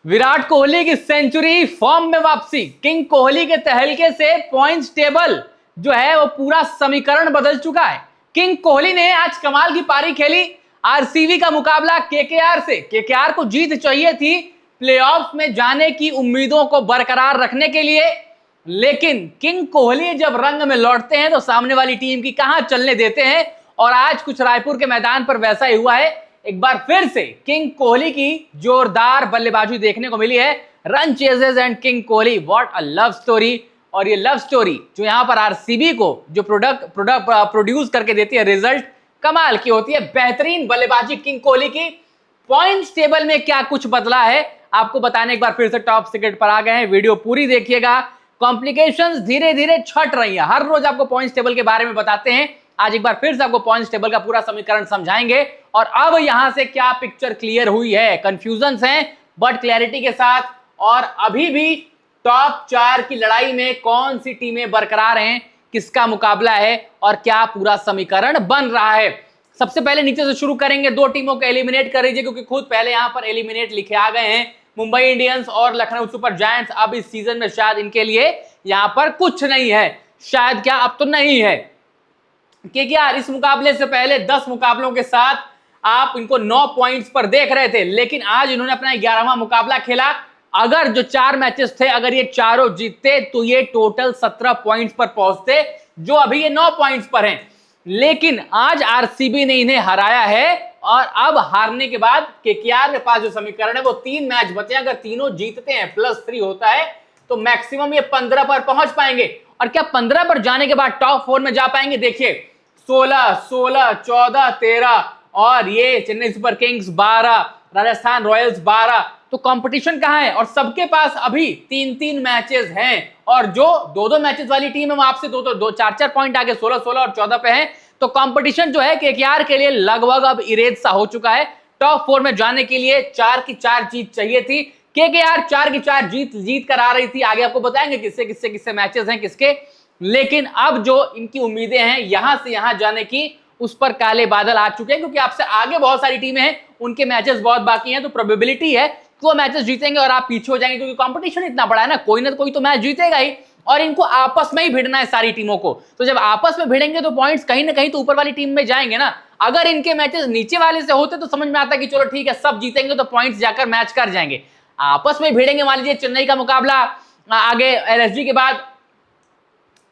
विराट कोहली की century, form में वापसी, किंग कोहली के तहलके से पॉइंट्स टेबल जो है वो पूरा समीकरण बदल चुका है। किंग कोहली ने आज कमाल की पारी खेली। आरसीबी का मुकाबला केकेआर से, केकेआर को जीत चाहिए थी प्लेऑफ में जाने की उम्मीदों को बरकरार रखने के लिए, लेकिन किंग कोहली जब रंग में लौटते हैं तो सामने वाली टीम की कहां चलने देते हैं। और आज कुछ रायपुर के मैदान पर वैसा ही हुआ है। एक बार फिर से किंग कोहली की जोरदार बल्लेबाजी देखने को मिली है। Run ceases and king Kohli, what a love story. और ये लव स्टोरी जो यहां पर आरसीबी को जो प्रोड्यूस करके देती है, रिजल्ट कमाल की होती है। बेहतरीन बल्लेबाजी किंग कोहली की। पॉइंट्स टेबल में क्या कुछ बदला है आपको बताने एक बार फिर से टॉप सीक्रेट पर आ गए हैं। वीडियो पूरी देखिएगा। कॉम्प्लिकेशंस धीरे धीरे छट रही है, हर रोज आपको पॉइंट्स टेबल के बारे में बताते हैं। आज एक बार फिर से आपको पॉइंट्स टेबल का पूरा समीकरण समझाएंगे और अब यहां से क्या पिक्चर क्लियर हुई है। कंफ्यूजन्स हैं बट क्लैरिटी के साथ। और अभी भी टॉप 4 की लड़ाई में कौन सी टीमें बरकरार हैं, किसका मुकाबला है और क्या पूरा समीकरण बन रहा है। सबसे पहले नीचे से शुरू करेंगे। 2 टीमों को एलिमिनेट कर दीजिए क्योंकि खुद पहले यहां पर एलिमिनेट लिखे आ गए हैं। मुंबई इंडियंस और लखनऊ सुपर जायंट्स। अब इस सीजन में शायद इनके लिए यहां पर कुछ नहीं है, शायद क्या अब तो नहीं है। केकेआर इस मुकाबले से पहले 10 मुकाबलों के साथ आप इनको 9 पॉइंट्स पर देख रहे थे, लेकिन आज इन्होंने अपना 11वां मुकाबला खेला। अगर जो 4 मैचेस थे, अगर ये चारों जीतते तो ये टोटल 17 पॉइंट्स पर पहुंचते, जो अभी ये 9 पॉइंट्स पर हैं। लेकिन आज आरसीबी ने इन्हें हराया है और अब हारने के बाद केकेआर के पास जो समीकरण है वो 3 मैच बचे। अगर तीनों जीतते हैं +3 होता है तो मैक्सिमम ये 15 पर पहुंच पाएंगे। और क्या 15 पर जाने के बाद टॉप 4 में जा पाएंगे? देखिए 16, 16, 14, 13 और ये Chennai super Kings 12, Rajasthan Royals 12। तो कंपटीशन कहां है? और सबके पास अभी 3-3 मैचेस हैं और जो 2-2 मैचेस वाली टीम है वो आपसे 4-4 पॉइंट आगे 16, 16 और 14 पे है। तो कंपटीशन जो है केकेआर के लिए लगभग अब इरेज सा हो चुका है। टॉप 4 में जाने के लिए 4 की 4 जीत चाहिए थी। केकेआर 4 की 4 जीत कर आ रही थी। आगे आपको बताएंगे किससे मैचेस हैं किसके। लेकिन अब जो इनकी उम्मीदें हैं यहां से यहां जाने की, उस पर काले बादल आ चुके हैं क्योंकि आपसे आगे बहुत सारी टीमें हैं, उनके मैचेस बहुत बाकी हैं। तो प्रोबेबिलिटी है कि वो मैचेस जीतेंगे और आप पीछे हो जाएंगे क्योंकि कंपटीशन इतना बड़ा है ना कोई तो मैच जीतेगा ही। और इनको आपस में ही भिड़ना है सारी टीमों को। तो जब आपस में भिड़ेंगे तो पॉइंट्स कहीं ना कहीं तो ऊपर वाली टीम में जाएंगे ना। अगर इनके मैचेस नीचे वाले से होते तो समझ में आता कि चलो ठीक है सब जीतेंगे तो पॉइंट्स जाकर मैच कर जाएंगे। आपस में भिड़ेंगे, मान लीजिए चेन्नई का मुकाबला आगे एलएसजी के बाद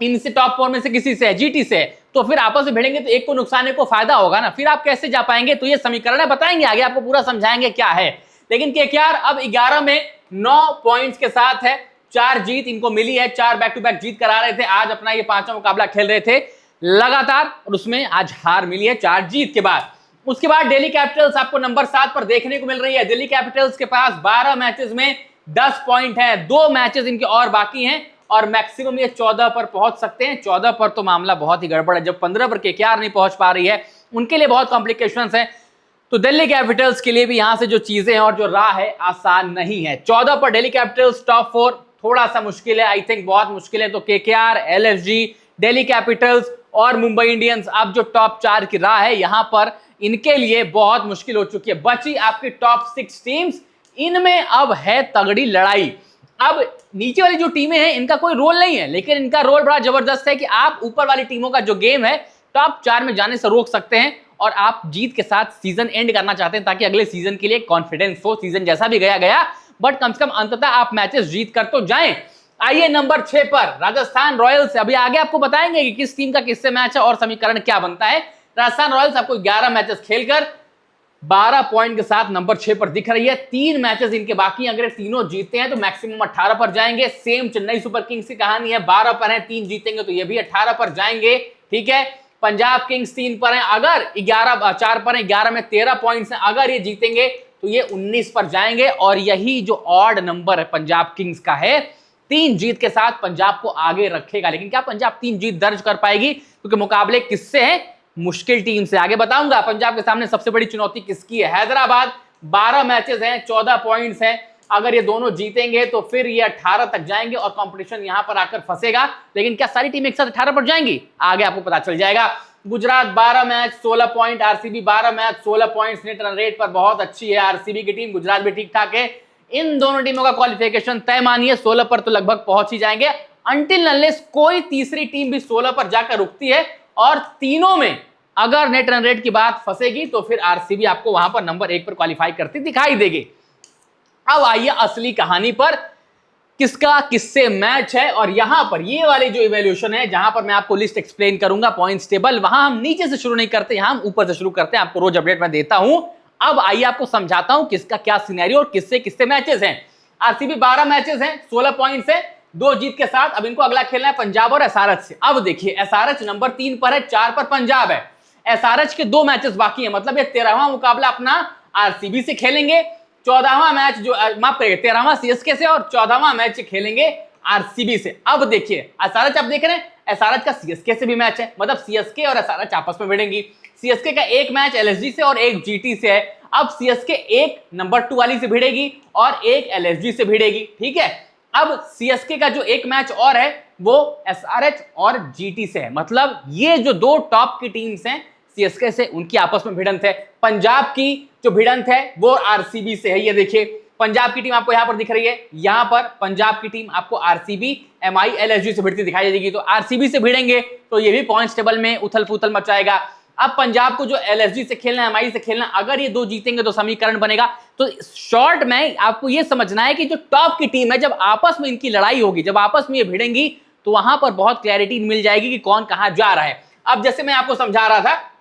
इनसे टॉप 4 में से किसी से है, जीटी से, तो फिर आपस में भिड़ेंगे तो एक को नुकसान एक को फायदा होगा ना। फिर आप कैसे जा पाएंगे? तो ये समीकरण है, बताएंगे आगे आपको पूरा समझाएंगे क्या है। लेकिन केकेआर अब 11 में 9 पॉइंट्स के साथ है। 4 जीत इनको मिली है, 4 बैक टू बैक जीत करा रहे थे। आज अपना ये 5वां मुकाबला खेल रहे थे लगातार और उसमें आज हार मिली है 4 जीत के बाद। उसके बाद दिल्ली कैपिटल्स आपको नंबर 7 पर देखने को मिल रही है। दिल्ली कैपिटल्स के पास 12 मैचेस में 10 पॉइंट है, 2 मैचेस इनके और बाकी हैं और मैक्सिमम ये 14 पर पहुंच सकते हैं। 14 पर तो मामला बहुत ही गड़बड़ है। जब 15 पर केकेआर नहीं पहुंच पा रही है, उनके लिए बहुत कॉम्प्लिकेशंस हैं। तो दिल्ली कैपिटल्स के लिए भी यहां से जो चीजें हैं और जो राह है आसान नहीं है। 14 पर दिल्ली कैपिटल्स, टॉप 4 थोड़ा सा मुश्किल है, आई थिंक बहुत मुश्किल है। तो केकेआर, एलएसजी, दिल्ली कैपिटल्स और मुंबई इंडियंस, अब जो टॉप 4 की राह है यहां पर इनके लिए बहुत मुश्किल हो चुकी है। बची आपकी टॉप 6 टीम्स, इनमें अब है तगड़ी लड़ाई। अब नीचे वाली जो टीमें हैं इनका कोई रोल नहीं है, लेकिन इनका रोल बड़ा जबरदस्त है कि आप ऊपर वाली टीमों का जो गेम है टॉप 4 में जाने से रोक सकते हैं और आप जीत के साथ सीजन एंड करना चाहते हैं ताकि अगले सीजन के लिए कॉन्फिडेंस हो। सीजन जैसा भी गया बट कम से कम अंततः आप मैचेस जीत कर तो जाएं। आइए नंबर 6 पर राजस्थान रॉयल्स। अभी आगे आपको बताएंगे कि किस टीम का किससे मैच है और समीकरण क्या बनता है। राजस्थान रॉयल्स आपको 11 मैचेस खेलकर 12 पॉइंट के साथ नंबर 6 पर दिख रही है। 3 मैचेस इनके बाकी हैं, अगर तीनों जीतते हैं तो मैक्सिमम 18 पर जाएंगे। सेम चेन्नई सुपर किंग्स की कहानी है, 12 पर है, 3 जीतेंगे तो ये भी 18 पर जाएंगे। ठीक है, पंजाब किंग्स 3 पर हैं, अगर 4 पर हैं, 11 में 13 पॉइंट्स हैं, अगर ये जीतेंगे तो ये 19 पर जाएंगे। और यही जो ऑड नंबर है पंजाब किंग्स का है, 3 जीत के साथ पंजाब को आगे रखेगा। लेकिन क्या पंजाब 3 जीत दर्ज कर पाएगी? क्योंकि मुकाबले किससे हैं? मुश्किल टीम से। आगे बताऊंगा पंजाब के सामने सबसे बड़ी चुनौती किसकी है। हैदराबाद 12 मैचेस हैं, 14 पॉइंट्स हैं, अगर ये दोनों जीतेंगे तो फिर ये 18 तक जाएंगे और कंपटीशन यहां पर आकर फंसेगा। लेकिन क्या सारी टीम एक साथ 18 पर जाएंगी? आगे आपको पता चल जाएगा। Gujarat 12 match 16 point, RCB 12 match 16 points. Net run rate पर बहुत अच्छी है आरसीबी की टीम, गुजरात भी ठीक ठाक है। इन दोनों टीमों का क्वालिफिकेशन तय मानिए, 16 पर तो लगभग पहुंच ही जाएंगे, अनटिल अनलेस कोई तीसरी टीम भी 16 पर जाकर रुकती है और तीनों में अगर नेट रन रेट की बात फंसेगी तो फिर आरसीबी आपको वहां पर नंबर 1 पर क्वालिफाई करती दिखाई देगी। अब आइए असली कहानी पर, किसका किससे मैच है, और यहां पर ये वाली जो इवैल्यूएशन है जहां पर मैं आपको लिस्ट एक्सप्लेन करूंगा पॉइंट्स टेबल, वहां हम नीचे से शुरू नहीं करते, यहां हम ऊपर से शुरू करते हैं, आपको रोज अपडेट मैं देता हूं। अब आइए आपको समझाता हूं किसका क्या सिनेरियो और किससे किससे मैचेस हैं। आरसीबी 12 मैचेस हैं, 16 पॉइंट्स है, 2 जीत के साथ। अब इनको अगला खेलना है पंजाब और एसआरएच से। अब देखिए एसआरएच नंबर 3 पर है, 4 पर पंजाब है। एसआरएच के 2 मैचेस बाकी है, मतलब ये 13वां मुकाबला अपना आरसीबी से खेलेंगे, 14वां मैच जो माफ करिए 13वां सीएसके से और 14वां मैच खेलेंगे आरसीबी से। अब देखिए एसआरएच, आप देख रहे हैं एसआरएच का सीएसके से भी मैच है, मतलब सीएसके और एसआरएच आपस में भिड़ेंगी। सीएसके का एक मैच एलएसजी से और एक जीटी से है। अब सीएसके एक नंबर 2 वाली से भिड़ेगी और एक एलएसजी से भिड़ेगी, ठीक है। अब सीएसके का जो एक मैच और है वो एसआरएच और जीटी से है, मतलब ये जो 2 टॉप की टीम्स हैं सीएसके से, उनकी आपस में भिड़ंत है। पंजाब की जो भिड़ंत है वो आरसीबी से है। ये देखिए पंजाब की टीम आपको यहां पर दिख रही है, यहां पर पंजाब की टीम आपको आरसीबी एमआई एलएसजी से भिड़ती दिखाई देगी, तो आरसीबी से भिड़ेंगे तो ये भी पॉइंट्स टेबल में उथल पुथल मचाएगा। अब पंजाब को जो एलएसजी से खेलना है, एमआई से खेलना, अगर ये 2 जीतेंगे तो समीकरण बनेगा। तो शॉर्ट में आपको ये समझना है कि जो टॉप की टीम है, जब आपस में इनकी लड़ाई होगी, जब आपस में ये भिड़ेंगी तो वहां पर बहुत क्लैरिटी मिल जाएगी कि कौन कहां जा रहा है। अब जैसे मैं आपको समझा रहा था,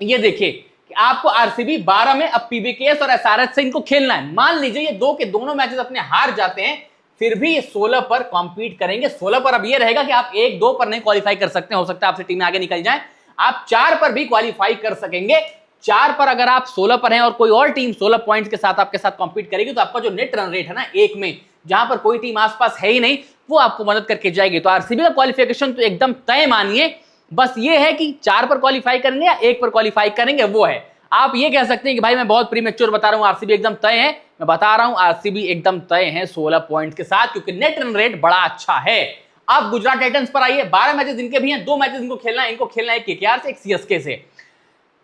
ये देखिए कि आपको आरसीबी 12 में अब पीबीकेएस और एसआरएच से इनको खेलना है। मान लीजिए ये 2 के दोनों मैचेस अपने हार जाते हैं, फिर भी ये 16 पर कॉम्पीट करेंगे। 16 पर अब ये रहेगा कि आप 1-2 पर नहीं क्वालिफाई कर सकते, हो सकता है आपसे टीमें आगे निकल जाएं, आप 4 पर भी क्वालिफाई कर सकेंगे। 4 पर अगर आप 16 पर हैं और कोई और टीम 16 पॉइंट्स के साथ आपके साथ कॉम्पीट करेगी तो आपका जो नेट रन रेट है ना 1 में, जहां पर कोई टीम आसपास है ही नहीं, वो आपको मदद करके जाएगी। तो आरसीबी का क्वालिफिकेशन तो एकदम तय मानिए, बस ये है कि 4 पर क्वालिफाई करेंगे या 1 पर क्वालिफाई करेंगे, वो है। आप ये कह सकते हैं कि भाई मैं बहुत प्रीमेच्योर बता रहा हूं, आरसीबी एकदम तय है। मैं बता रहा हूं आरसीबी एकदम तय है 16 पॉइंट के साथ, क्योंकि नेट रन रेट बड़ा अच्छा है। अब गुजरात टाइटंस पर आइए, 12 मैचेस इनके भी हैं, 2 मैचेस इनको खेलना है, इनको खेलना है केकेआर से, एक सीएसके से।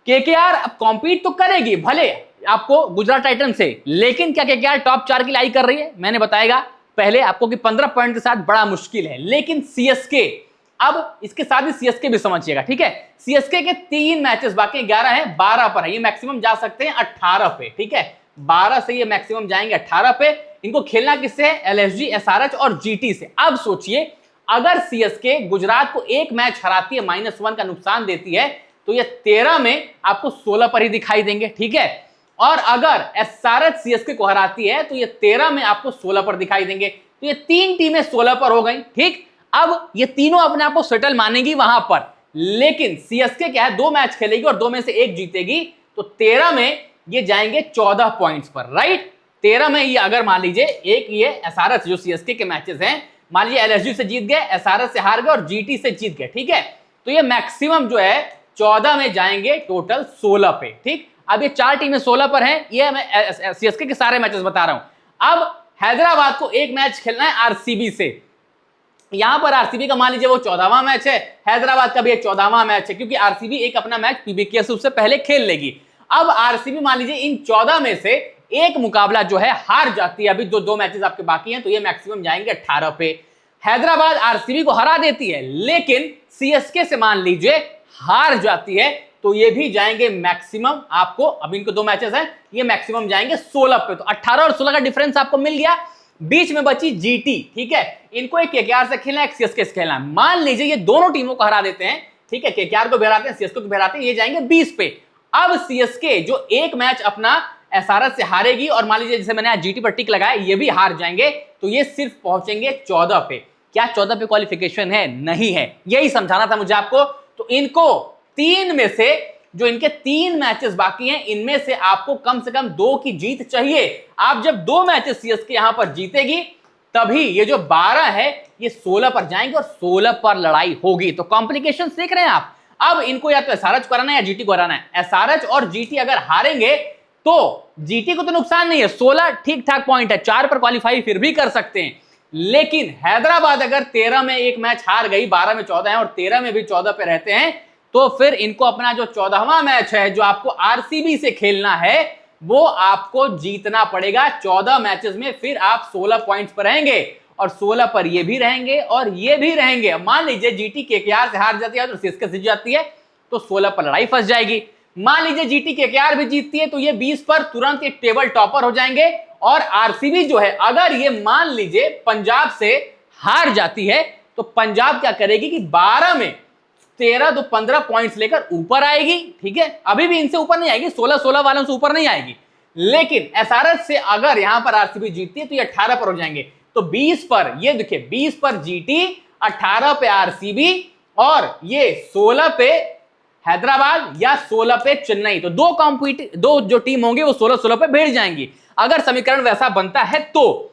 केकेआर अब कॉम्पीट तो करेगी भले आपको गुजरात टाइटंस से, लेकिन क्या केकेआर टॉप 4 की लड़ाई कर रही है? मैंने बताएगा पहले आपको कि 15 पॉइंट के साथ बड़ा मुश्किल है, लेकिन सीएसके, अब इसके साथ ही सीएसके भी समझिएगा, ठीक है। सीएसके के 3 मैचेस बाकी 11 हैं, 12 पर है, ये मैक्सिमम जा सकते हैं 18 पे, ठीक है। 12 से ये मैक्सिमम जाएंगे 18 पे। इनको खेलना किससे है? एलएसजी, एसआरएच और जीटी से। अब सोचिए अगर सीएसके गुजरात को एक मैच हराती है, -1 का नुकसान देती है, तो ये 13 में आपको 16 पर ही दिखाई देंगे, ठीक है। और अगर एसआरएच सीएसके को हराती है तो ये 13 में आपको 16 पर दिखाई देंगे। तो ये 3 टीमें 16 पर हो गई, ठीक। अब ये तीनों अपने आप को सेटल मानेंगी वहां पर, लेकिन सीएसके क्या है, 2 मैच खेलेगी और 2 में से 1 जीतेगी, तो 13 में ये जाएंगे 14 पॉइंट्स पर, राइट। 13 में ये अगर मान लीजिए एक ये एसआरएच जो सीएसके के मैचेस हैं, मान लीजिए एलएसजी से जीत गए, एसआरएच से हार गए और जीटी से जीत गए, ठीक है, तो ये मैक्सिमम जो है 14 में जाएंगे, टोटल 16 पे, ठीक। अब ये 4 टीमें 16 पर हैं, ये मैं सीएसके के सारे मैचेस बता रहा हूं। अब हैदराबाद को एक मैच खेलना है आरसीबी से, यहां पर आरसीबी का मान लीजिए वो 14वां मैच है, हैदराबाद का भी एक 14वां मैच है, क्योंकि आरसीबी एक अपना मैच पीबीकेएस से पहले खेल लेगी। अब आरसीबी मान लीजिए इन 14 में से एक मुकाबला जो है हार जाती है, अभी 2 मैचेस आपके बाकी हैं, तो ये मैक्सिमम जाएंगे 18 पे। हैदराबाद आरसीबी को हरा देती है, लेकिन सीएसके से मान लीजिए हार जाती है, तो ये भी जाएंगे मैक्सिमम आपको, अब इनको 2 मैचेस हैं, ये मैक्सिमम जाएंगे 16 पे। तो 18 और 16 का डिफरेंस आपको मिल गया। बीच में बची जीटी, ठीक है, इनको एक केकेआर से खेलना है, एक सीएसके से खेलना है। मान लीजिए ये दोनों टीमों को हरा देते हैं, ठीक है, केकेआर को भी हराते हैं, सीएसके को भी हराते हैं, ये जाएंगे 20 पे। अब सीएसके जो एक मैच अपना एसआरएच से हारेगी और मान लीजिए जैसे मैंने आज जीटी पर टिक लगाया, ये भी हार जाएंगे, तो ये सिर्फ पहुंचेंगे 14 पे। क्या 14 पे क्वालिफिकेशन है? नहीं है, यही समझाना था मुझे आपको। तो इनको 3 में से जो इनके 3 मैचेस बाकी हैं, इनमें से आपको कम से कम 2 की जीत चाहिए। आप जब 2 मैचेस सीएसके यहां पर जीतेगी, तभी ये जो 12 है ये 16 पर जाएंगे और 16 पर लड़ाई होगी। तो कॉम्प्लिकेशन देख रहे हैं आप। अब इनको या तो एसआरएच को हराना है या जीटी को हराना है। एसआरएच और जीटी अगर हारेंगे तो जीटी को तो नुकसान नहीं है, 16 ठीक ठाक पॉइंट है, 4 पर क्वालिफाई फिर भी कर सकते हैं। लेकिन हैदराबाद अगर 13 में एक मैच हार गई, 12 में 14 है और 13 में भी 14 पे रहते हैं, तो फिर इनको अपना जो 14वां मैच है जो आपको आरसीबी से खेलना है, वो आपको जीतना पड़ेगा 14 मैचेस में, फिर आप 16 पॉइंट्स पर रहेंगे और 16 पर ये भी रहेंगे और ये भी रहेंगे। मान लीजिए जीटी केकेआर से हार जाती है तो सीएसके जीत जाती है तो 16 पर लड़ाई फंस जाएगी। मान लीजिए जीटी केकेआर भी जीतती है तो ये 20 पर तुरंत ये टेबल टॉपर हो जाएंगे। और आरसीबी जो है, अगर ये मान लीजिए पंजाब से हार जाती है तो पंजाब क्या करेगी कि 12 में 13 तो 15 पॉइंट्स लेकर ऊपर आएगी। ठीक है, अभी भी इनसे ऊपर नहीं आएगी, 16 वालों से ऊपर नहीं आएगी, लेकिन एसआरएच से अगर यहां पर आरसीबी जीतती है तो ये 18 पर हो जाएंगे। तो 20 पर, ये देखिए 20 पर जीटी, 18 पे आरसीबी और ये 16 पे हैदराबाद या 16 पे चेन्नई। तो दो जो टीम होंगे वो 16-16 पे भिड़ जाएंगी अगर समीकरण वैसा बनता है तो।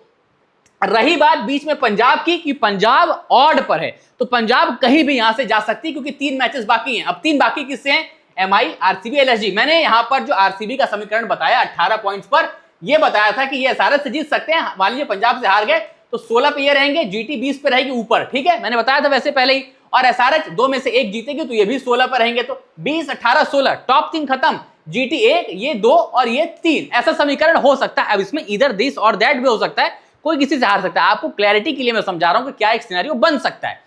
रही बात बीच में पंजाब की कि पंजाब ऑड पर है, तो पंजाब कहीं भी यहां से जा सकती है क्योंकि 3 मैचेस बाकी हैं। अब 3 बाकी किससे हैं? MI, RCB, LSG. मैंने यहां पर जो आरसीबी का समीकरण बताया 18 पॉइंट्स पर, यह बताया था कि ये एसआरएच से जीत सकते हैं। मान लीजिए पंजाब से हार गए तो 16 पे ये रहेंगे, जीटी 20 पे रहेगी ऊपर। ठीक है, मैंने बताया था वैसे पहले ही। और एसआरएच 2 में से 1 जीतेगी तो ये भी 16 पर रहेंगे, तो 20, 18, 16 टॉप 3 खत्म। जीटी 1, ये 2 और ये 3, ऐसा समीकरण हो सकता है। अब इसमें इधर दिस और दैट भी हो सकता है, कोई किसी से हार सकता है। आपको क्लैरिटी के लिए मैं समझा रहा हूं कि क्या एक सिनेरियो बन सकता है।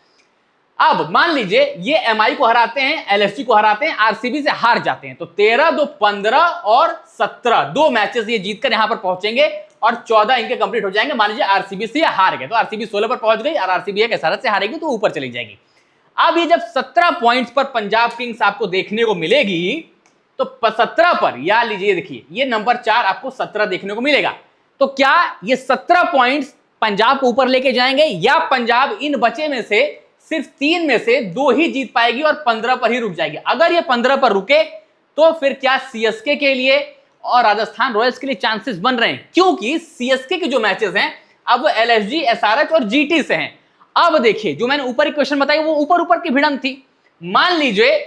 अब मान लीजिए ये एमआई को हराते हैं, एलएसजी को हराते हैं, आरसीबी से हार जाते हैं तो 13, 2, 15 और 17 2 मैचेस ये जीतकर यहां पर पहुंचेंगे और 14 इनके कंप्लीट हो जाएंगे। मान लीजिए आरसीबी से हार गए तो आरसीबी 16 पर पहुंच गई और आरसीबी एक एसआरएच से हारेगी तो ऊपर चली जाएगी। अब ये जब 17 पॉइंट्स पर पंजाब किंग्स आपको देखने को मिलेगी तो 17 पर, या लीजिए देखिए ये नंबर 4 आपको 17 देखने को मिलेगा। तो क्या ये 17 पॉइंट्स पंजाब को ऊपर लेके जाएंगे या पंजाब इन बचे में से सिर्फ 3 में से 2 ही जीत पाएगी और 15 पर ही रुक जाएगी? अगर ये 15 पर रुके तो फिर क्या सीएसके के लिए और राजस्थान रॉयल्स के लिए चांसेस बन रहे हैं? क्योंकि सीएसके के जो मैचेस हैं अब वो एलएसजी, एसआरएच और जीटी से हैं। अब देखिए जो मैंने ऊपर क्वेश्चन बताई वो ऊपर की भिड़ंत थी। मान लीजिए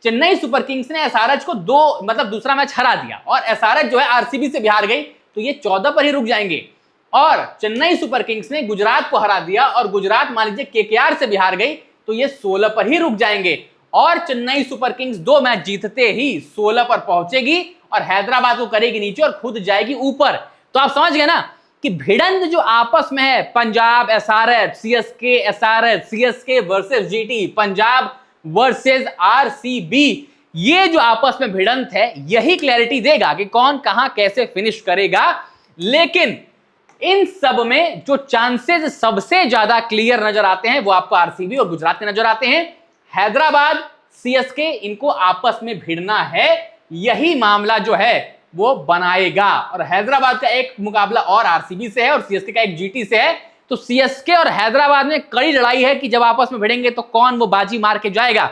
चेन्नई सुपर किंग्स ने एसआरएच को दूसरा मैच हरा दिया और एसआरएच जो है आरसीबी से भी हार गई तो ये 14 पर ही रुक जाएंगे। और चेन्नई सुपर किंग्स ने गुजरात को हरा दिया और गुजरात मान लीजिए केकेआर से भी हार गई तो ये 16 पर ही रुक जाएंगे। और चेन्नई सुपर किंग्स 2 मैच जीतते ही 16 पर पहुंचेगी और हैदराबाद को करेगी नीचे और खुद जाएगी ऊपर। तो आप समझ गए ना कि भिड़ंत जो आपस में है, Punjab SRH, CSK SRH, CSK versus GT, Punjab versus RCB, ये जो आपस में भिड़ंत है यही क्लैरिटी देगा कि कौन कहां कैसे फिनिश करेगा। लेकिन इन सब में जो चांसेस सबसे ज्यादा क्लियर नजर आते हैं वो आपको आरसीबी और गुजरात के नजर आते हैं। हैदराबाद, सीएसके, इनको आपस में भिड़ना है, यही मामला जो है वो बनाएगा। और हैदराबाद का एक मुकाबला और आरसीबी से है और सीएसके का एक जीटी से है। तो सीएसके और हैदराबाद में कड़ी लड़ाई है कि जब आपस में भिड़ेंगे तो कौन वो बाजी मार के जाएगा।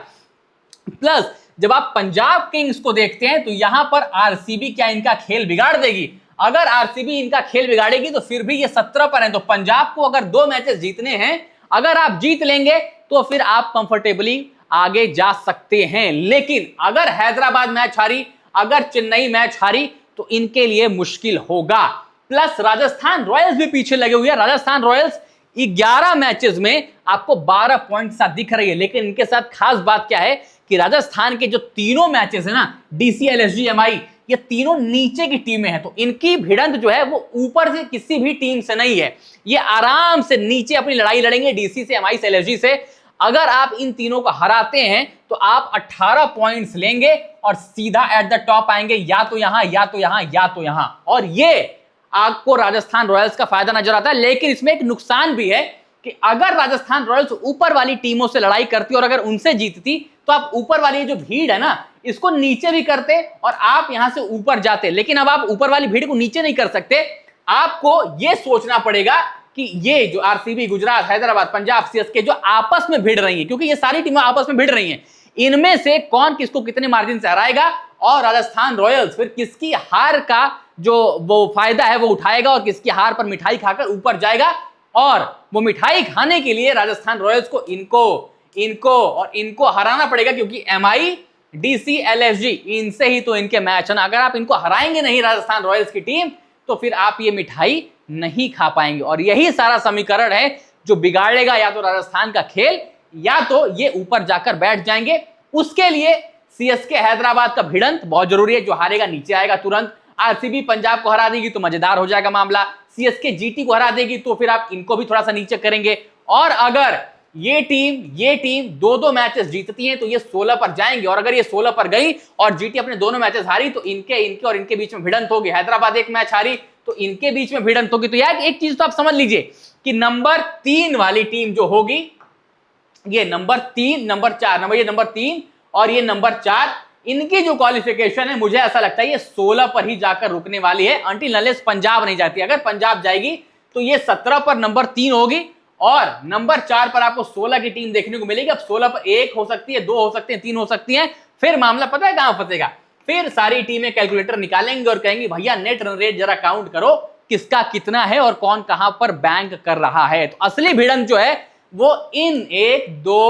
प्लस जब आप पंजाब किंग्स को देखते हैं तो यहां पर आरसीबी क्या इनका खेल बिगाड़ देगी? अगर आरसीबी इनका खेल बिगाड़ेगी तो फिर भी ये 17 पर है। तो पंजाब को अगर 2 मैचेस जीतने हैं, अगर आप जीत लेंगे तो फिर आप कंफर्टेबली आगे जा सकते हैं। लेकिन अगर हैदराबाद मैच हारी, अगर चेन्नई मैच हारी तो इनके लिए मुश्किल होगा। प्लस राजस्थान रॉयल्स भी पीछे लगे हुए हैं। राजस्थान रॉयल्स 11 मैचेस में आपको 12 पॉइंट साथ दिख रही है, लेकिन इनके साथ खास बात क्या है कि राजस्थान के जो तीनों मैचेस है ना, डीसी, एलएसजी, एमआई, ये तीनों नीचे की टीमें हैं। तो इनकी भिड़ंत जो है वो ऊपर से किसी भी टीम से नहीं है, ये आराम से नीचे अपनी लड़ाई लड़ेंगे डीसी से, एमआई से, एलएसजी से। अगर आप इन तीनों को हराते हैं तो आप 18 पॉइंट्स लेंगे और सीधा एट द टॉप आएंगे, या तो यहां या तो यहां या तो यहां। और ये आपको राजस्थान रॉयल्स का फायदा नजर आता है। लेकिन इसमें एक नुकसान भी है कि अगर राजस्थान रॉयल्स ऊपर वाली टीमों से लड़ाई करती और अगर उनसे जीतती तो आप ऊपर वाली जो भीड़ है ना, इसको नीचे भी करते और आप यहां से ऊपर जाते। लेकिन अब आप ऊपर वाली भीड़ को नीचे नहीं कर सकते, आपको यह सोचना पड़ेगा कि ये जो आरसीबी, गुजरात, हैदराबाद, पंजाब, सीएसके जो आपस में भिड़ रही है, क्योंकि ये सारी टीमें आपस में भिड़ रही हैं, इनमें से कौन किसको कितने मार्जिन से हराएगा और राजस्थान रॉयल्स फिर किसकी हार का जो वो फायदा है वो उठाएगा और किसकी हार पर मिठाई खाकर ऊपर जाएगा। और वो मिठाई खाने के लिए राजस्थान रॉयल्स को इनको हराना पड़ेगा, क्योंकि एमआई, डीसी, एलएसजी, इनसे ही तो इनके मैच है ना। अगर आप इनको हराएंगे नहीं राजस्थान रॉयल्स की टीम तो फिर आप ये मिठाई नहीं खा पाएंगे। और यही सारा समीकरण है जो बिगाड़ेगा या तो राजस्थान का खेल या तो ये ऊपर जाकर बैठ जाएंगे। उसके लिए सीएसके हैदराबाद का भिड़ंत बहुत जरूरी है, जो हारेगा नीचे आएगा तुरंत। आरसीबी पंजाब को हरा देगी तो मजेदार हो जाएगा मामला, सीएसके जीटी को हरा देगी तो फिर आप इनको भी थोड़ा सा नीचे करेंगे, और अगर ये टीम दो दो मैचेस जीतती है तो ये 16 पर जाएंगे, और अगर ये 16 पर गई और जीटी अपने दोनों मैचेस हारी तो इनके और इनके बीच में भिड़ंत होगी, हैदराबाद एक मैच हारी तो इनके बीच में भिड़ंत होगी। तो यार एक चीज तो आप समझ लीजिए कि नंबर 3 वाली टीम जो होगी, ये नंबर 3, नंबर 4, ये नंबर 3 और ये नंबर 4, इनकी जो क्वालिफिकेशन है मुझे ऐसा लगता है ये 16 पर ही जाकर रुकने वाली है, अंटिल अनलेस पंजाब नहीं जाती। अगर पंजाब जाएगी तो ये 17 पर नंबर 3 होगी और नंबर 4 पर आपको 16 की टीम देखने को मिलेगी। अब 16 पर 1 हो सकती है, 2 हो सकती है, 3 हो सकती है, फिर मामला पता है कहां फंसेगा, फिर सारी टीमें कैलकुलेटर निकालेंगे और कहेंगे भैया नेट रन रेट जरा काउंट करो किसका कितना है और कौन कहां पर बैंक कर रहा है। तो असली भिड़ंत जो है वो इन 1 2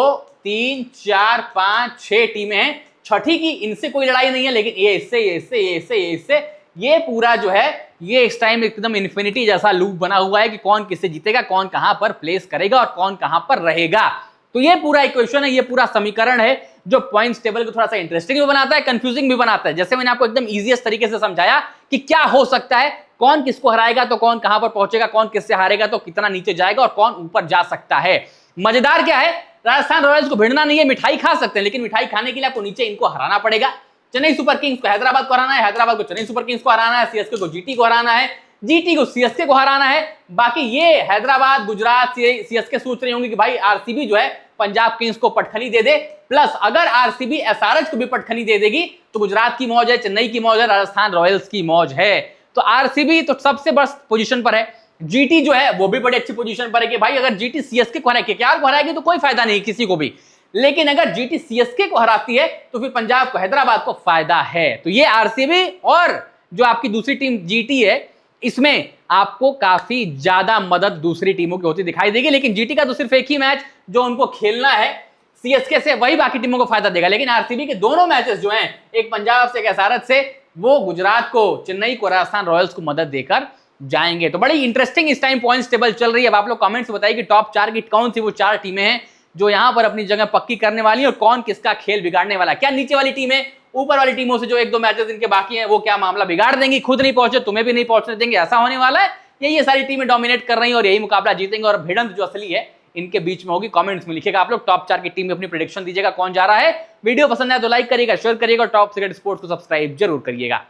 3 4 5 6 टीमें हैं, छठी की इनसे कोई लड़ाई नहीं है, लेकिन ये इससे ये पूरा जो है ये इस टाइम एकदम इन्फिनिटी जैसा लूप बना हुआ है कि कौन किससे जीतेगा, कौन कहां पर प्लेस करेगा और कौन कहां पर रहेगा। तो ये पूरा इक्वेशन है, ये पूरा समीकरण है जो पॉइंट्स टेबल को थोड़ा सा इंटरेस्टिंग भी बनाता है, कंफ्यूजिंग भी बनाता है। जैसे मैंने आपको एकदम इजीएस्ट तरीके से समझाया कि क्या हो सकता है, कौन किसको हराएगा तो कौन कहां पर पहुंचेगा, कौन किससे हारेगा तो कितना नीचे जाएगा और कौन ऊपर जा सकता है। मजेदार क्या है, राजस्थान रॉयल्स को भिड़ना नहीं है, मिठाई खा सकते हैं, लेकिन मिठाई खाने के लिए आपको नीचे इनको हराना पड़ेगा। चेन्नई सुपर किंग्स को हैदराबाद को हराना है, हैदराबाद को चेन्नई सुपर किंग्स को हराना है, सीएसके को जीटी को हराना है, जीटी को सीएसके को हराना है। बाकी ये हैदराबाद गुजरात सीएसके सोच रहे होंगे कि भाई आरसीबी जो है पंजाब किंग्स को पटखनी दे दे, प्लस अगर आरसीबी एसआरएच को भी पटखनी दे देगी तो गुजरात की मौज है, चेन्नई की मौज है, राजस्थान रॉयल्स की मौज है। तो आरसीबी तो सबसे बेस्ट पोजीशन पर है, जीटी जो है वो भी बड़ी अच्छी पोजीशन पर है कि भाई अगर जीटी सीएसके को हराएगी, केकेआर को हराएगी तो कोई फायदा नहीं किसी को भी, लेकिन अगर जीटी सीएसके को हराती है तो फिर पंजाब को हैदराबाद को फायदा है। तो ये आरसीबी और जो आपकी दूसरी टीम जीटी है इसमें आपको काफी ज्यादा मदद दूसरी टीमों की होती दिखाई देगी, लेकिन जीटी का तो सिर्फ एक ही मैच जो उनको खेलना है सीएसके से, वही बाकी टीमों को फायदा देगा। लेकिन आरसीबी के दोनों मैचेस जो हैं, एक पंजाब से एक एसआरएच से, वो गुजरात को, चेन्नई को, राजस्थान रॉयल्स को मदद देकर जाएंगे। तो बड़ी इंटरेस्टिंग इस टाइम पॉइंट्स टेबल चल रही है। अब आप लोग कमेंट्स बताइए कि टॉप 4 की कौन सी वो 4 टीमें हैं जो यहां पर अपनी जगह पक्की करने वाली है और कौन किसका खेल बिगाड़ने वाला है। क्या नीचे वाली टीमें ऊपर वाली टीमों से जो 1-2 मैचेस इनके बाकी हैं वो क्या मामला बिगाड़ देंगी, खुद नहीं पहुंचे तुम्हें भी नहीं पहुंचने देंगे, ऐसा होने वाला है, ये सारी टीमें डोमिनेट कर रही हैं और यही मुकाबला जीतेंगे और भिड़ंत जो असली है इनके बीच में होगी। कमेंट्स में लिखिएगा आप लोग, टॉप 4 की टीम में अपनी प्रेडिक्शन दीजिएगा कौन जा रहा है। वीडियो पसंद आए तो लाइक करिएगा, शेयर करिएगा और टॉप सीक्रेट स्पोर्ट्स को सब्सक्राइब जरूर करिएगा।